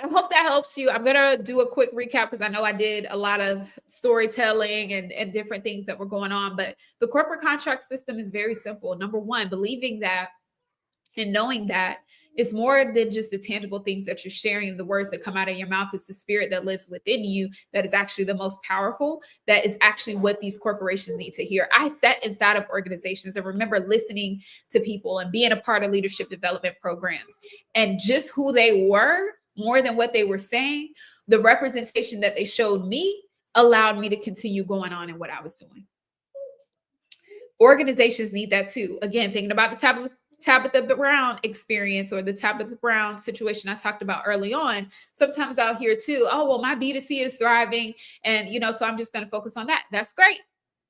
I hope that helps you. I'm going to do a quick recap because I know I did a lot of storytelling and different things that were going on. But the corporate contract system is very simple. Number one, believing that and knowing that it's more than just the tangible things that you're sharing, the words that come out of your mouth. It's the spirit that lives within you that is actually the most powerful. That is actually what these corporations need to hear. I sat inside of organizations and remember listening to people and being a part of leadership development programs and just who they were more than what they were saying. The representation that they showed me allowed me to continue going on in what I was doing. Organizations need that too. Again, thinking about the Tabitha Brown experience or the Tabitha Brown situation I talked about early on. Sometimes I'll hear too, oh, well, my B2C is thriving. And, so I'm just going to focus on that. That's great.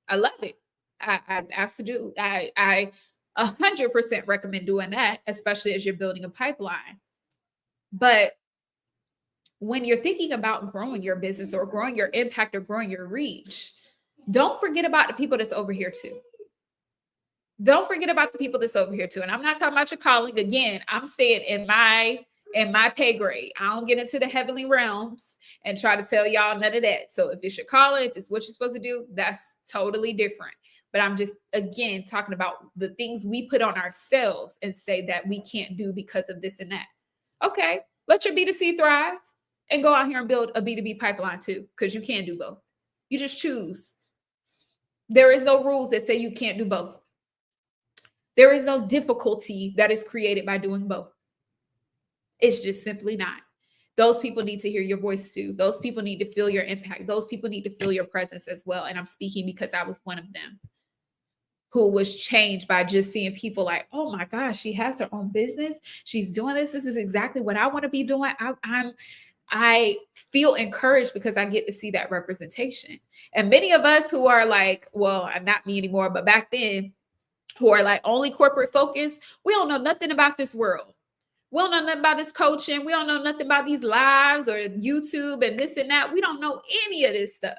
I love it. I absolutely, I 100% recommend doing that, especially as you're building a pipeline. But when you're thinking about growing your business or growing your impact or growing your reach, don't forget about the people that's over here too. Don't forget about the people that's over here too. And I'm not talking about your calling. Again, I'm staying in my pay grade. I don't get into the heavenly realms and try to tell y'all none of that. So if it's your calling, if it's what you're supposed to do, that's totally different. But I'm just, again, talking about the things we put on ourselves and say that we can't do because of this and that. Okay, let your B2C thrive and go out here and build a B2B pipeline too, because you can do both. You just choose. There is no rules that say you can't do both. There is no difficulty that is created by doing both. It's just simply not. Those people need to hear your voice too. Those people need to feel your impact. Those people need to feel your presence as well. And I'm speaking because I was one of them who was changed by just seeing people like, oh my gosh, she has her own business. She's doing this. This is exactly what I want to be doing. I feel encouraged because I get to see that representation. And many of us who are like, well, not me anymore, but back then, who are like only corporate focused, we don't know nothing about this world. We don't know nothing about this coaching. We don't know nothing about these lives or YouTube and this and that. We don't know any of this stuff.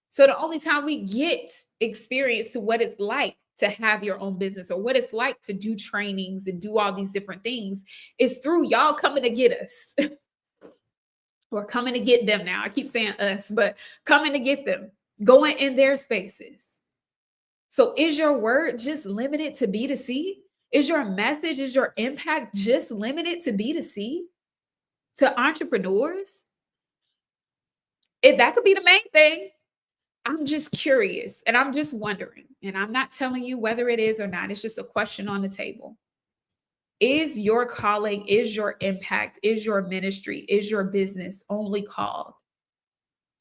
So the only time we get experience to what it's like to have your own business or what it's like to do trainings and do all these different things is through y'all coming to get us or coming to get them now. I keep saying us, but coming to get them, going in their spaces. So is your word just limited to B2C? Is your message, is your impact just limited to B2C? To entrepreneurs? That could be the main thing. I'm just curious and I'm just wondering, and I'm not telling you whether it is or not. It's just a question on the table. Is your calling, is your impact, is your ministry, is your business only called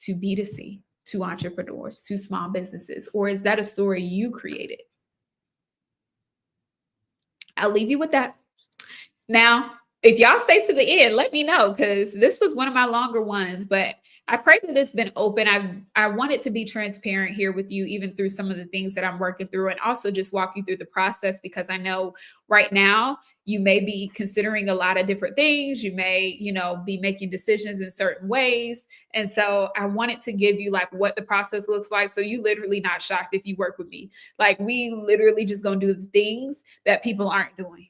to B2C? To entrepreneurs, to small businesses, or is that a story you created? I'll leave you with that. Now, if y'all stay to the end, let me know because this was one of my longer ones, but I pray that it's been open. I wanted to be transparent here with you, even through some of the things that I'm working through, and also just walk you through the process because I know right now you may be considering a lot of different things. You may, be making decisions in certain ways. And so I wanted to give you like what the process looks like. So you literally not shocked if you work with me. Like we literally just gonna do the things that people aren't doing.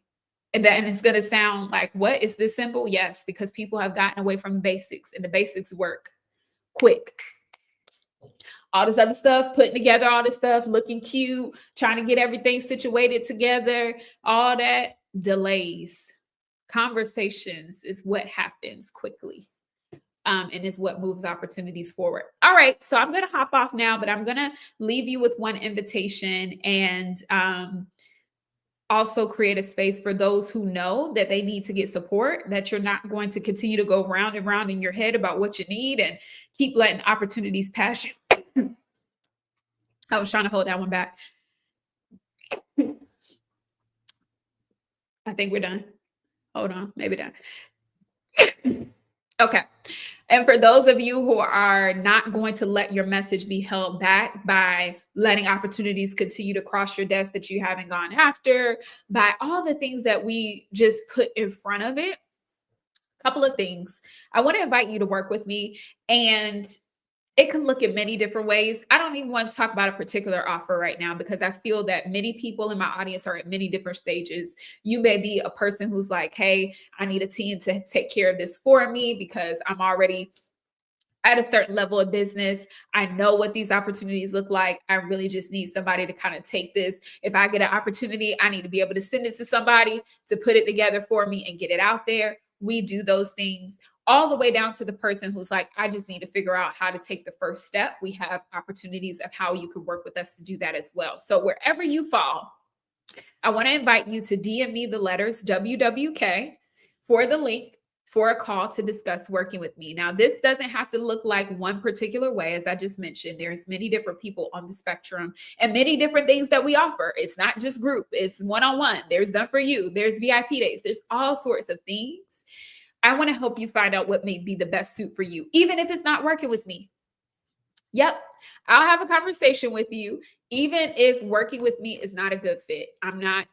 And it's going to sound like, what is this simple? Yes, because people have gotten away from basics and the basics work quick. All this other stuff, putting together all this stuff, looking cute, trying to get everything situated together, all that delays. Conversations is what happens quickly. And is what moves opportunities forward. All right, so I'm going to hop off now, but I'm going to leave you with one invitation and also create a space for those who know that they need to get support, that you're not going to continue to go round and round in your head about what you need and keep letting opportunities pass you. I was trying to hold that one back. I think we're done. Hold on, maybe done. Okay. And for those of you who are not going to let your message be held back by letting opportunities continue to cross your desk that you haven't gone after, by all the things that we just put in front of it, a couple of things. I want to invite you to work with me, and it can look in many different ways. I don't even want to talk about a particular offer right now because I feel that many people in my audience are at many different stages. You may be a person who's like, hey, I need a team to take care of this for me because I'm already at a certain level of business. I know what these opportunities look like. I really just need somebody to kind of take this. If I get an opportunity, I need to be able to send it to somebody to put it together for me and get it out there. We do those things all the way down to the person who's like, I just need to figure out how to take the first step. We have opportunities of how you could work with us to do that as well. So wherever you fall, I want to invite you to DM me the letters WWK for the link for a call to discuss working with me. Now, this doesn't have to look like one particular way. As I just mentioned, there's many different people on the spectrum and many different things that we offer. It's not just group, it's one-on-one. There's done for you. There's VIP days. There's all sorts of things. I want to help you find out what may be the best suit for you, even if it's not working with me. Yep. I'll have a conversation with you, even if working with me is not a good fit. I'm not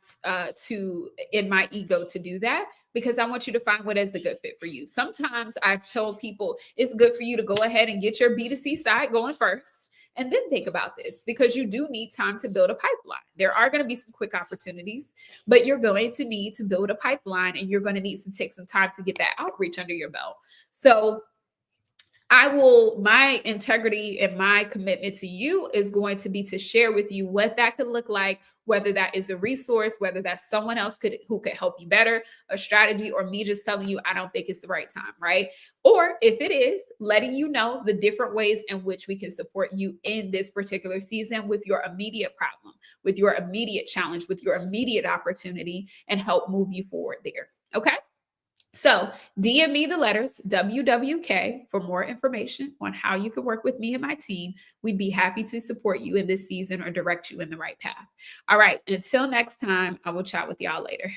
too in my ego to do that because I want you to find what is the good fit for you. Sometimes I've told people it's good for you to go ahead and get your B2C side going first and then think about this because you do need time to build a pipeline. There are going to be some quick opportunities, but you're going to need to build a pipeline and you're going to need to take some time to get that outreach under your belt. So my integrity and my commitment to you is going to be to share with you what that could look like, whether that is a resource, whether that's someone else who could help you better, a strategy, or me just telling you, I don't think it's the right time, right? Or if it is, letting you know the different ways in which we can support you in this particular season with your immediate problem, with your immediate challenge, with your immediate opportunity, and help move you forward there. Okay? So DM me the letters WWK for more information on how you can work with me and my team. We'd be happy to support you in this season or direct you in the right path. All right. Until next time, I will chat with y'all later.